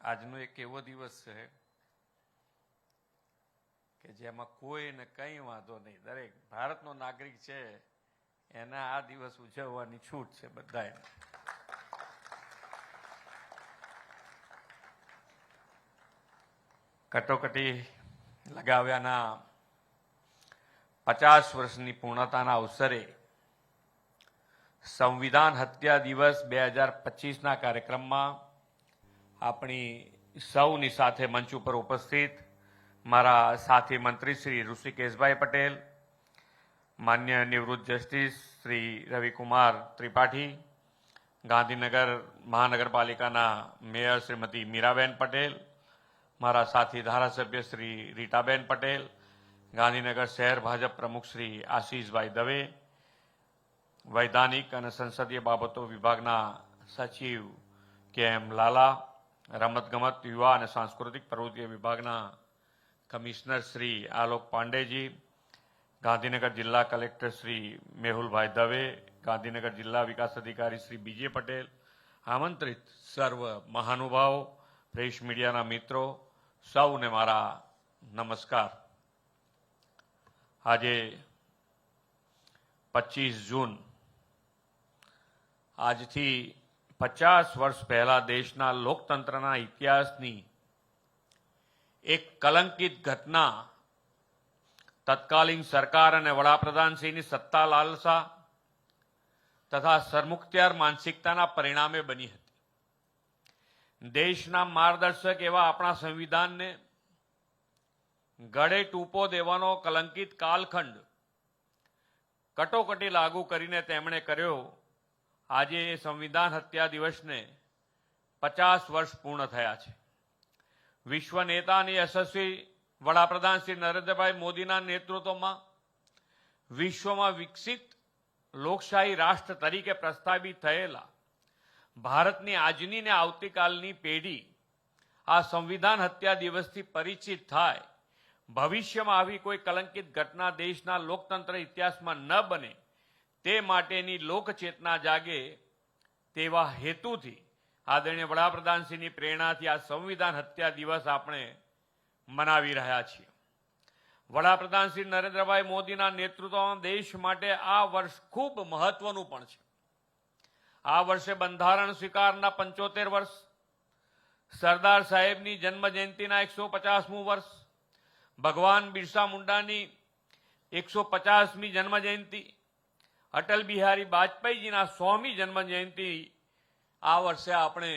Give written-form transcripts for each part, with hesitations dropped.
આજનો એક એવો દિવસ છે કે જેમાં કોઈને કંઈ વાંધો નહીં, દરેક ભારતનો નાગરિક છે એના આ દિવસ ઉજવવાની છૂટ છે બધાએ. કટોકટી લગાવ્યાના 50 વર્ષની પૂર્ણતાના અવસરે સંવિધાન હત્યા દિવસ 2025ના કાર્યક્રમમાં આપણી સૌની સાથે મંચ ઉપર ઉપસ્થિત મારા સાથી મંત્રી શ્રી ઋષિકેશભાઈ પટેલ, માન્ય નિવૃત્ત જસ્ટિસ શ્રી રવિકુમાર ત્રિપાઠી, ગાંધીનગર મહાનગરપાલિકાના મેયર શ્રીમતી મીરાબેન પટેલ, મારા સાથી ધારાસભ્ય શ્રી રીટાબેન પટેલ, ગાંધીનગર શહેર ભાજપ પ્રમુખ શ્રી આશીષભાઈ દવે, વૈધાનિક અને સંસદીય બાબતો વિભાગના સચિવ કે એમ લાલા, રમતગમત યુવા અને સાંસ્કૃતિક પ્રવૃત્તિઓ વિભાગના કમિશનર શ્રી આલોક પાંડેજી, ગાંધીનગર જિલ્લા કલેક્ટર શ્રી મેહુલભાઈ દવે, ગાંધીનગર જિલ્લા વિકાસ અધિકારી શ્રી બીજે પટેલ, આમંત્રિત સર્વ મહાનુભાવો, પ્રેસ મીડિયાના મિત્રો, સૌને મારા નમસ્કાર. આજે 25 જૂન, આજથી 50 વર્ષ પહેલા દેશના લોકતંત્રના ઇતિહાસની એક કલંકિત ઘટના તત્કાલીન સરકાર અને વડાપ્રધાનશ્રીની સત્તા લાલસા તથા સરમુખત્યાર માનસિકતાના પરિણામે બની હતી. દેશના માર્ગદર્શક એવા આપણા સંવિધાનને ગળે ટૂંપો દેવાનો કલંકિત કાલખંડ કટોકટી લાગુ કરીને તેમણે કર્યો. આજે એ સંવિધાન હત્યા દિવસને 50 વર્ષ પૂર્ણ થયા છે. વિશ્વ નેતા અને યશસ્વી વડાપ્રધાન શ્રી નરેન્દ્રભાઈ મોદીના નેતૃત્વમાં વિશ્વમાં વિકસિત લોકશાહી રાષ્ટ્ર તરીકે પ્રસ્થાપિત થયેલા ભારતની આજની ને આવતીકાલની પેઢી આ સંવિધાન હત્યા દિવસથી પરિચિત થાય, ભવિષ્યમાં આવી કોઈ કલંકિત ઘટના દેશના લોકતંત્ર ઇતિહાસમાં ન બને તે માટેની લોકચેતના જાગે તેવા હેતુથી આદરણીય વડાપ્રધાનશ્રીની પ્રેરણાથી આ સંવિધાન હત્યા દિવસ આપણે મનાવી રહ્યા છીએ. વડાપ્રધાન શ્રી નરેન્દ્રભાઈ મોદીના નેતૃત્વમાં દેશ માટે આ વર્ષ ખૂબ મહત્વનું પણ છે. આ વર્ષે બંધારણ સ્વીકારના 75 વર્ષ, સરદાર સાહેબની જન્મ જયંતિના 150મું વર્ષ, ભગવાન બિરસા મુંડાની 150મી જન્મ જયંતિ, અટલ બિહારી વાજપેયીજીના 100મી જન્મ જયંતિ આ વર્ષે આપણે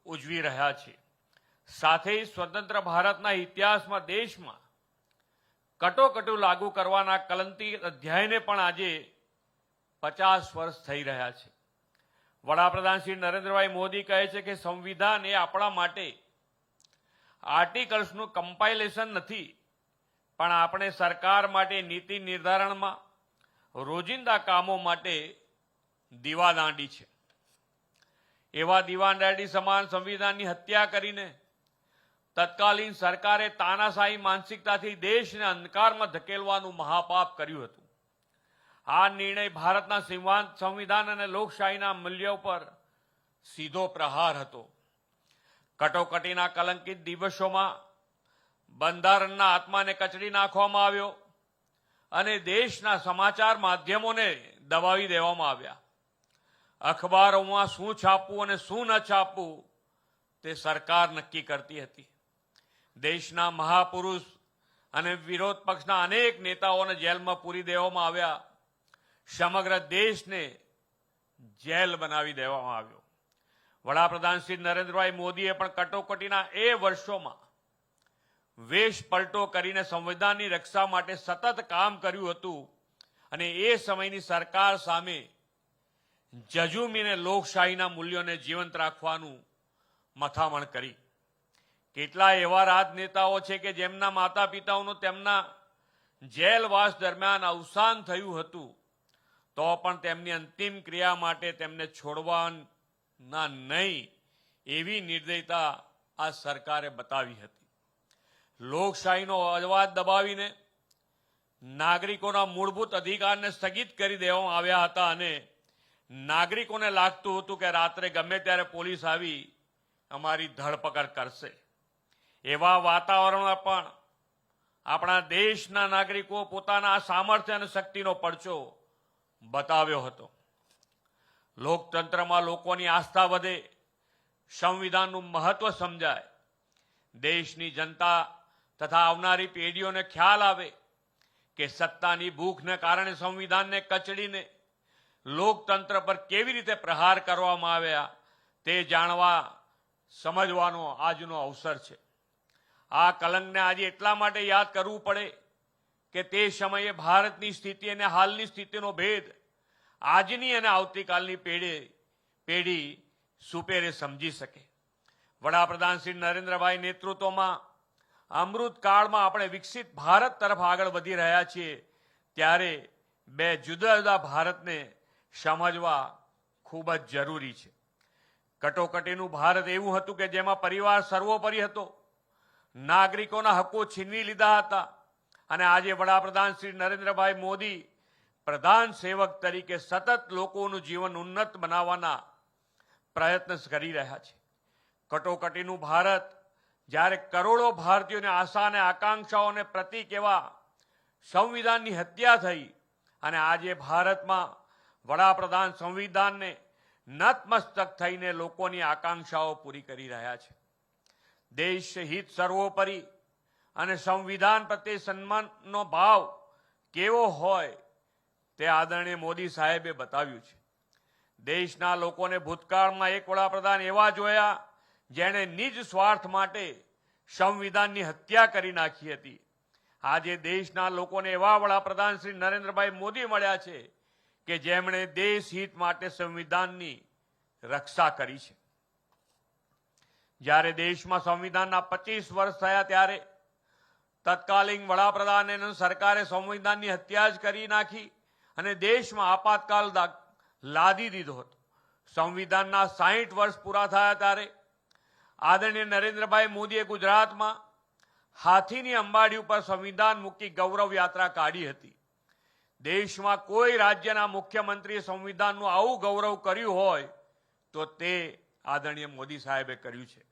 ઉજવી રહ્યા છીએ. સાથે સ્વતંત્ર ભારતના ઇતિહાસમાં દેશમાં કટોકટી લાગુ કરવાના કલંકિત અધ્યાયને પણ આજે 50 વર્ષ થઈ રહ્યા છે. વડાપ્રધાન શ્રી નરેન્દ્રભાઈ મોદી કહે છે કે સંવિધાન એ આપણા માટે આર્ટિકલ્સનું કમ્પાઇલેશન નથી, પણ આપણે સરકાર માટે નીતિ નિર્ધારણમાં રોજિંદા કામો માટે દીવાદાંડી છે. એવા દીવાદાંડી સમાન સંવિધાનની હત્યા કરીને તત્કાલીન સરકારે તાનાશાહી માનસિકતાથી દેશને અંધકારમાં ધકેલવાનું મહાપાપ કર્યું હતું. આ નિર્ણય ભારતના સંવિધાન અને લોકશાહીના મૂલ્યો પર સીધો પ્રહાર હતો. કટોકટીના કલંકિત દિવસોમાં બંધારણના આત્માને કચડી નાખવામાં આવ્યો અને દેશના સમાચાર માધ્યમોને દબાવી દેવામાં આવ્યા. અખબારોમાં શું છાપવું અને શું ન છાપવું તે સરકાર નક્કી કરતી હતી. દેશના મહાપુરુષ અને વિરોધ પક્ષના અનેક નેતાઓને જેલમાં પૂરી દેવામાં આવ્યા. સમગ્ર દેશને જેલ બનાવી દેવામાં આવ્યો. વડાપ્રધાન શ્રી નરેન્દ્રભાઈ મોદીએ પણ કટોકટીના એ વર્ષોમાં વેશ પલટો કરીને સંવિધાનની રક્ષા માટે સતત કામ કર્યું હતું અને એ સમયની સરકાર સામે જજુમીને લોકશાહીના મૂલ્યોને જીવંત રાખવાનું મથામણ કરી. કેટલાય એવા રાજનેતાઓ છે કે જેમના માતા પિતાઓનું તેમના જેલવાસ દરમિયાન અવસાન થયું હતું, તો પણ તેમની અંતિમ ક્રિયા માટે તેમને છોડવાના નહીં એવી નિર્દયતા આ સરકારે બતાવી હતી. લોકશાહીનો અવાજ દબાવીને નાગરિકોના મૂળભૂત અધિકારને સ્થગિત કરી દેવામાં આવ્યા હતા અને નાગરિકોને લાગતું હતું કે રાત્રે ગમે ત્યારે પોલીસ આવી અમારી ધરપકડ કરશે. એવા વાતાવરણમાં પણ આપણા દેશના નાગરિકો પોતાના સામર્થ્ય અને શક્તિનો પડછો બતાવ્યો હતો. લોકતંત્રમાં લોકોની આસ્થા વધે, સંવિધાનનું મહત્વ સમજાય, દેશની જનતા તથા આવનારી પેઢીઓને ખ્યાલ આવે કે સત્તાની ભૂખને કારણે સંવિધાનને કચડીને લોકતંત્ર પર કેવી રીતે પ્રહાર કરવામાં આવ્યા તે જાણવા સમજવાનો આજનો અવસર છે. આ કલંકને આજે એટલા માટે યાદ કરવું પડે કે તે સમયે ભારતની સ્થિતિ અને હાલની સ્થિતિનો ભેદ આજની અને આવતીકાલની પેઢી સુપેરે સમજી શકે. વડાપ્રધાન શ્રી નરેન્દ્રભાઈ નેતૃત્વમાં અમૃતકાળમાં આપણે વિકસિત ભારત તરફ આગળ વધી રહ્યા છીએ, ત્યારે બે જુદા જુદા ભારતને સમજવા ખૂબ જ જરૂરી છે. કટોકટીનું ભારત એવું હતું કે જેમાં પરિવાર સર્વોપરી હતો, નાગરિકોના હકો છીનવી લીધા હતા, અને આજે વડાપ્રધાન શ્રી નરેન્દ્રભાઈ મોદી પ્રધાન સેવક તરીકે સતત લોકોનું જીવન ઉન્નત બનાવવાના પ્રયત્ન કરી રહ્યા છે. કટોકટીનું ભારત જ્યારે કરોડો ભારતીયોની આશા અને આકાંક્ષાઓને પ્રતીક એવા સંવિધાનની હત્યા થઈ, અને આજે ભારતમાં વડાપ્રધાન સંવિધાનને નતમસ્તક થઈને લોકોની આકાંક્ષાઓ પૂરી કરી રહ્યા છે. દેશ હિત સર્વોપરી અને સંવિધાન પ્રત્યે સન્માનનો ભાવ કેવો હોય તે આદરણીય મોદી સાહેબે બતાવ્યું છે. દેશના લોકોને ભૂતકાળમાં એક વડાપ્રધાન એવા જોયા જેણે નિજ સ્વાર્થ માટે સંવિધાનની હત્યા કરી નાખી હતી. આજે દેશના લોકોને એવા વડાપ્રધાન શ્રી નરેન્દ્રભાઈ મોદી મળ્યા છે કે જેમણે દેશ હિત માટે સંવિધાનની રક્ષા કરી છે. જ્યારે દેશમાં સંવિધાનના 25 વર્ષ થયા ત્યારે તત્કાલીન વડાપ્રધાન અને સરકારે સંવિધાનની હત્યા જ કરી નાખી અને દેશમાં આપાતકાળ લાદી દીધો હતો. સંવિધાનના 60 વર્ષ પૂરા થયા ત્યારે આદરણીય નરેન્દ્રભાઈ મોદીએ ગુજરાતમાં હાથીની અંબાડી ઉપર સંવિધાન મૂકી ગૌરવ યાત્રા કાઢી હતી. દેશમાં કોઈ રાજ્યના મુખ્યમંત્રીએ સંવિધાનનું આવું ગૌરવ કર્યું હોય તો તે આદરણીય મોદી સાહેબે કર્યું છે.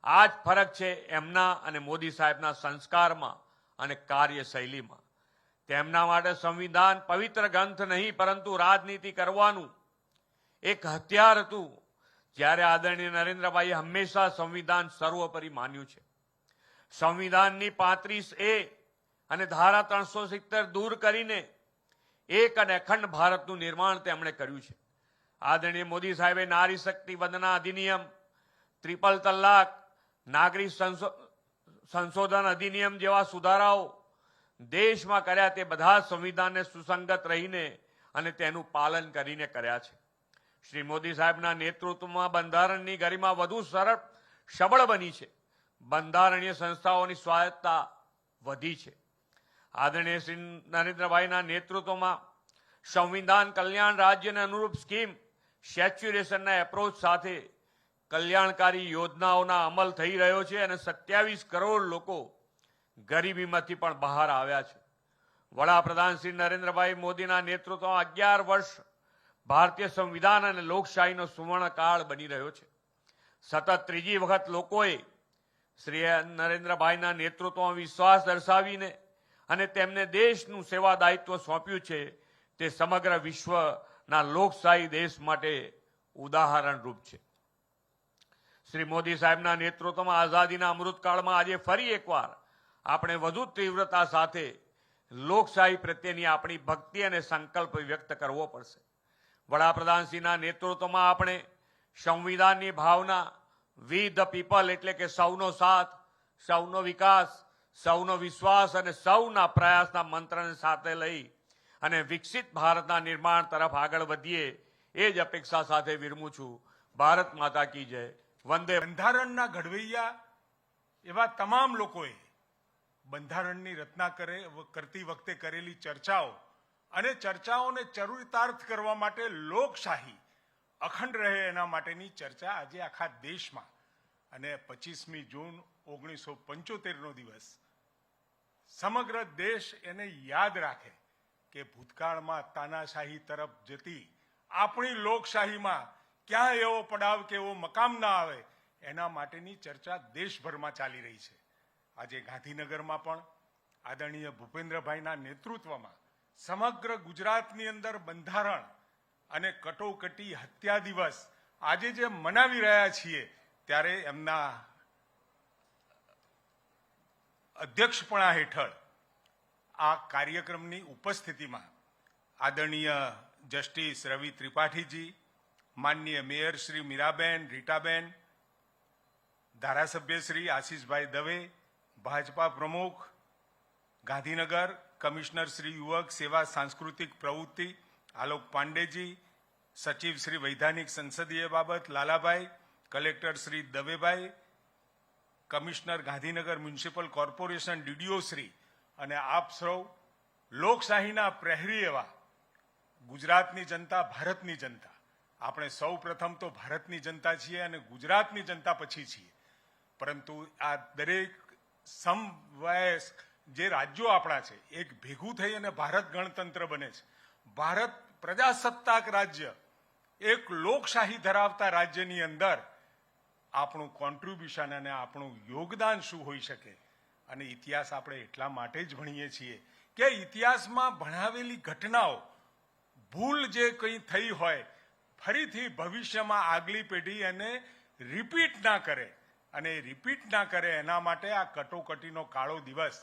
આ જ ફરક છે એમના અને મોદી સાહેબના સંસ્કારમાં અને કાર્યશૈલીમાં. તેમના માટે સંવિધાન પવિત્ર ગ્રંથ નહીં પરંતુ રાજનીતિ કરવાનું એક હથિયાર હતું. જ્યારે આદરણીય નરેન્દ્રભાઈએ હંમેશા સંવિધાન સર્વોપરી માન્યું છે. સંવિધાનની 35A અને ધારા 370 દૂર કરીને એક અને અખંડ ભારતનું નિર્માણ તેમણે કર્યું છે. આદરણીય મોદી સાહેબે નારી શક્તિ વંદના અધિનિયમ, ટ્રિપલ તલાક, નાગરિક સંશોધન અધિનિયમ જેવા સુધારાઓ દેશમાં કર્યા. તે બધા સંવિધાનને સુસંગત રહીને અને તેનું પાલન કરીને કર્યા છે. શ્રી મોદી સાહેબના નેતૃત્વમાં બંધારણની ગરિમા વધુ સરળ સબળ બની છે. બંધારણીય સંસ્થાઓની સ્વાયત્તતા વધી છે. આદરણીય શ્રી નરેન્દ્રભાઈના નેતૃત્વમાં સંવિધાન કલ્યાણ રાજ્યને અનુરૂપ સ્કીમ સેચ્યુરેશનના એપ્રોચ સાથે કલ્યાણકારી યોજનાઓના અમલ થઈ રહ્યો છે અને 27 કરોડ લોકો ગરીબીમાંથી પણ બહાર આવ્યા છે. વડાપ્રધાન શ્રી નરેન્દ્રભાઈ મોદીના નેતૃત્વમાં 11 વર્ષ ભારતીય સંવિધાન અને લોકશાહીનો સુવર્ણકાળ બની રહ્યો છે. સતત ત્રીજી વખત લોકોએ શ્રી નરેન્દ્રભાઈના નેતૃત્વમાં વિશ્વાસ દર્શાવીને અને તેમને દેશનું સેવા દાયિત્વ સોંપ્યું છે. તે સમગ્ર વિશ્વના લોકશાહી દેશ માટે ઉદાહરણરૂપ છે. શ્રી મોદી સાહેબના નેતૃત્વમાં આઝાદીના અમૃતકાળમાં આજે ફરી એકવાર આપણે વધુ તીવ્રતા સાથે લોકશાહી પ્રત્યેની આપણી ભક્તિ અને સંકલ્પ વ્યક્ત કરવો પડશે. વડાપ્રધાનશ્રીના નેતૃત્વમાં આપણે સંવિધાનની ભાવના વી ધ પીપલ એટલે કે સૌનો સાથ, સૌનો વિકાસ, સૌનો વિશ્વાસ અને સૌના પ્રયાસના મંત્રને સાથે લઈ અને વિકસિત ભારતના નિર્માણ તરફ આગળ વધીએ એ જ અપેક્ષા સાથે વિરમું છું. ભારત માતા કી જય. વંદે. બંધારણના ઘડવૈયા એવા તમામ લોકોએ બંધારણની રચના કરતી વખતે કરેલી ચર્ચાઓ અને ચર્ચાઓને ચરિતાર્થ કરવા માટે લોકશાહી અખંડ રહે એના માટેની ચર્ચા આજે આખા દેશમાં અને 25મી જૂન 1975નો દિવસ સમગ્ર દેશ એને યાદ રાખે કે ભૂતકાળમાં તાનાશાહી તરફ જતી આપણી લોકશાહીમાં ક્યાં એવો પડાવ કે એવો મકામ ના આવે એના માટેની ચર્ચા દેશભરમાં ચાલી રહી છે. આજે ગાંધીનગરમાં પણ આદરણીય ભૂપેન્દ્રભાઈના નેતૃત્વમાં સમગ્ર ગુજરાતની અંદર બંધારણ અને કટોકટી હત્યા દિવસ આજે જે મનાવી રહ્યા છીએ, ત્યારે એમના અધ્યક્ષપણા હેઠળ આ કાર્યક્રમની ઉપસ્થિતિમાં આદરણીય જસ્ટિસ રવિ ત્રિપાઠીજી, માનનીય મેયર શ્રી મીરાબેન, રીટાબેન, ધારાસભ્ય શ્રી આશીષભાઈ દવે, ભાજપા પ્રમુખ ગાંધીનગર, કમિશનર શ્રી યુવક સેવા સાંસ્કૃતિક પ્રવૃત્તિ આલોક પાંડેજી, સચિવ શ્રી વૈધાનિક સંસદીય બાબત Lalabhai, collector Shri Davebhai, commissioner Gandhinagar municipal corporation DDO Shri અને આપ સૌ લોકશાહીના પ્રહરી એવા ગુજરાતની જનતા, ભારતની જનતા. આપણે સૌ પ્રથમ તો ભારતની જનતા છીએ અને ગુજરાતની જનતા પછી છીએ, પરંતુ આ દરેક સમવયસ્ક જે રાજ્યો આપણા છે એક ભેગું થઈ અને ભારત ગણતંત્ર બને છે. ભારત પ્રજાસત્તાક રાજ્ય, એક લોકશાહી ધરાવતા રાજ્યની અંદર આપણું કોન્ટ્રીબ્યુશન અને આપણું યોગદાન શું હોઈ શકે. અને ઇતિહાસ આપણે એટલા માટે જ ભણીએ છીએ કે ઇતિહાસમાં ભણાવેલી ઘટનાઓ ભૂલ જે કંઈ થઈ હોય ફરીથી ભવિષ્યમાં આગલી પેઢી એને રિપીટ ના કરે, અને રિપીટ ના કરે એના માટે આ કટોકટીનો કાળો દિવસ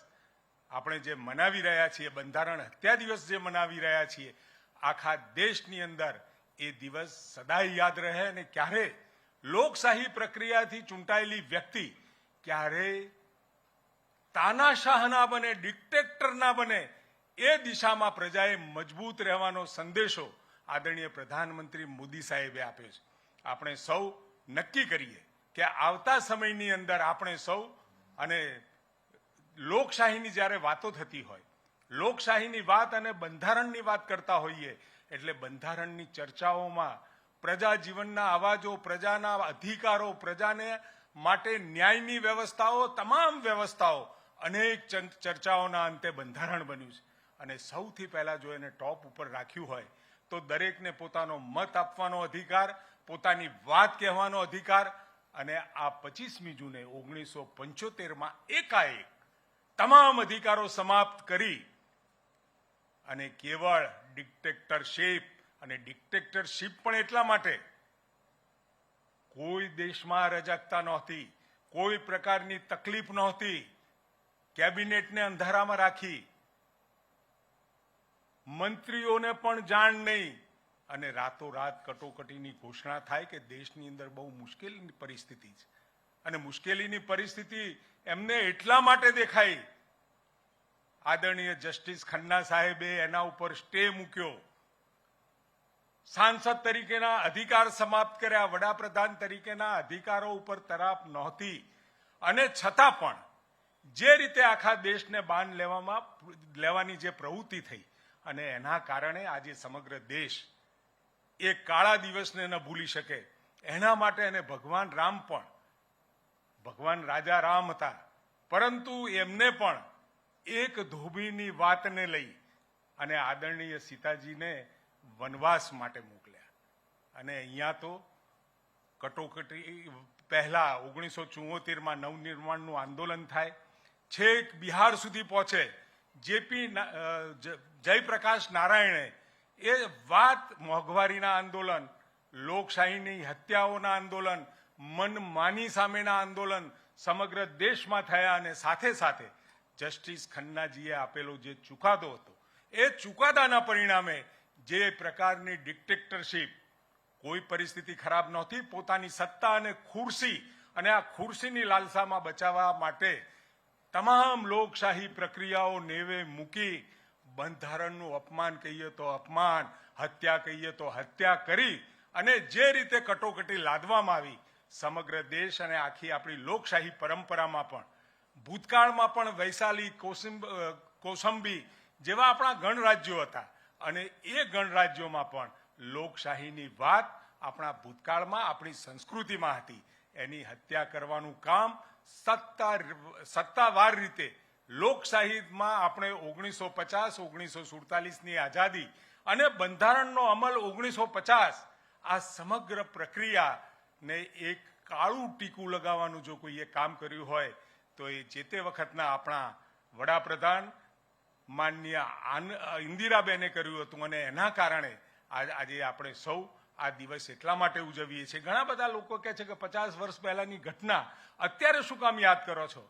આપણે જે મનાવી રહ્યા છીએ, બંધારણ હત્યા દિવસ જે મનાવી રહ્યા છીએ, આખા દેશની અંદર એ દિવસ સદાય યાદ રહે. અને ક્યારે લોકશાહી પ્રક્રિયાથી ચૂંટાયેલી વ્યક્તિ ક્યારે તાનાશાહ ના બને, ડિક્ટેટર ના બને, એ દિશામાં પ્રજાએ મજબૂત રહેવાનો સંદેશો આદરણીય પ્રધાનમંત્રી મોદી સાહેબે આપ્યો છે. આપણે સૌ નક્કી કરીએ કે આવતા સમયની અંદર આપણે સૌ, અને લોકશાહીની જ્યારે વાતો થતી હોય, લોકશાહીની વાત અને બંધારણની વાત કરતા હોઈએ, એટલે બંધારણની ચર્ચાઓમાં પ્રજા જીવનના અવાજો, પ્રજાના અધિકારો, પ્રજાને માટે ન્યાયની વ્યવસ્થાઓ, તમામ વ્યવસ્થાઓ, અનેક ચર્ચાઓના અંતે બંધારણ બન્યું છે. અને સૌથી પહેલા જો એને ટોપ ઉપર રાખ્યું હોય તો દરેકને પોતાનો મત આપવાનો અધિકાર, પોતાની વાત કહેવાનો અધિકાર. અને આ 25મી જૂને 1975માં એકાએક તમામ અધિકારો સમાપ્ત કરી અને કેવળ ડિક્ટેટરશીપ, અને ડિક્ટેટરશીપ પણ એટલા માટે કોઈ દેશમાં રજકતા નહોતી, કોઈ પ્રકારની તકલીફ નહોતી, કેબિનેટને અંધારામાં રાખી, મંત્રીઓને પણ જાણ નહીં, અને રાતોરાત કટોકટીની ઘોષણા થાય કે દેશની અંદર બહુ મુશ્કેલીની પરિસ્થિતિ છે. અને મુશ્કેલીની પરિસ્થિતિ એમને એટલા માટે દેખાઈ, આદરણીય જસ્ટિસ ખન્ના સાહેબે એના ઉપર સ્ટે મૂક્યો, સાંસદ તરીકેના અધિકાર સમાપ્ત કર્યા, વડાપ્રધાન તરીકેના અધિકારો ઉપર તરાપ નહોતી, અને છતાં પણ જે રીતે આખા દેશને બાન લેવાની જે પ્રવૃત્તિ થઈ, અને એના કારણે આજે સમગ્ર દેશ એ કાળા દિવસને ન ભૂલી શકે. એના માટે એને ભગવાન રામ પણ, ભગવાન રાજા રામ હતા, પરંતુ એમને પણ એક ધોબીની વાતને લઈ અને આદરણીય સીતાજીને વનવાસ માટે મોકલ્યા. અને અહીંયા તો કટોકટી પહેલા 1974માં નવનિર્માણનું આંદોલન થાય, છેક બિહાર સુધી પહોંચે. જેપી જયપ્રકાશ નારાયણે એ વાત મોંઘવારીના આંદોલન, લોકશાહીની હત્યાઓના આંદોલન, મનમાની સામેના આંદોલન સમગ્ર દેશમાં થયા. અને સાથે સાથે જસ્ટિસ ખન્નાજીએ આપેલો જે ચુકાદો હતો, એ ચુકાદાના પરિણામે જે પ્રકારની ડિક્ટેટરશીપ, કોઈ પરિસ્થિતિ ખરાબ નહોતી, પોતાની સત્તા અને ખુરશી, અને આ ખુરશીની લાલસામાં બચાવવા માટે તમામ લોકશાહી પ્રક્રિયાઓ નેવે મૂકી, બંધારણનું અપમાન કહીએ તો અપમાન, હત્યા કહીએ તો હત્યા કરી, અને જે રીતે કટોકટી લાદવામાં આવી સમગ્ર દેશ અને આખી આપણી લોકશાહી પરંપરામાં પણ, ભૂતકાળમાં પણ વૈશાલી, કોસંબી જેવા આપણા ગણરાજ્યો હતા, અને એ ગણરાજ્યોમાં પણ લોકશાહીની વાત આપણા ભૂતકાળમાં, આપણી સંસ્કૃતિમાં હતી. એની હત્યા કરવાનું કામ સત્તાવાર રીતે લોકશાહીમાં આપણે 1950-1947ની આઝાદી અને બંધારણનો અમલ 1950, આ સમગ્ર પ્રક્રિયાને એક કાળું ટીકું લગાવવાનું જો કોઈએ કામ કર્યું હોય તો એ જે તે વખતના આપણા વડાપ્રધાન માનનીય ઇન્દિરાબેને કર્યું હતું અને એના કારણે આજે આપણે સૌ આ દિવસ એટલા માટે ઉજવીએ છીએ. ઘણા બધા લોકો કહે છે કે 50 વર્ષ પહેલાની ઘટના અત્યારે શું કામ યાદ કરો છો,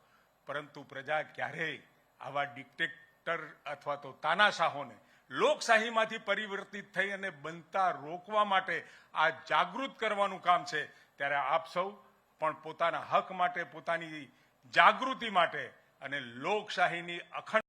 પરંતુ પ્રજા ક્યારેય આવા ડિક્ટેટર અથવા તો તાનાશાહોને લોકશાહીમાંથી પરિવર્તિત થઈ અને બનતા રોકવા માટે આ જાગૃત કરવાનું કામ છે. ત્યારે આપ સૌ પણ પોતાના હક માટે, પોતાની જાગૃતિ માટે અને લોકશાહીની અખંડ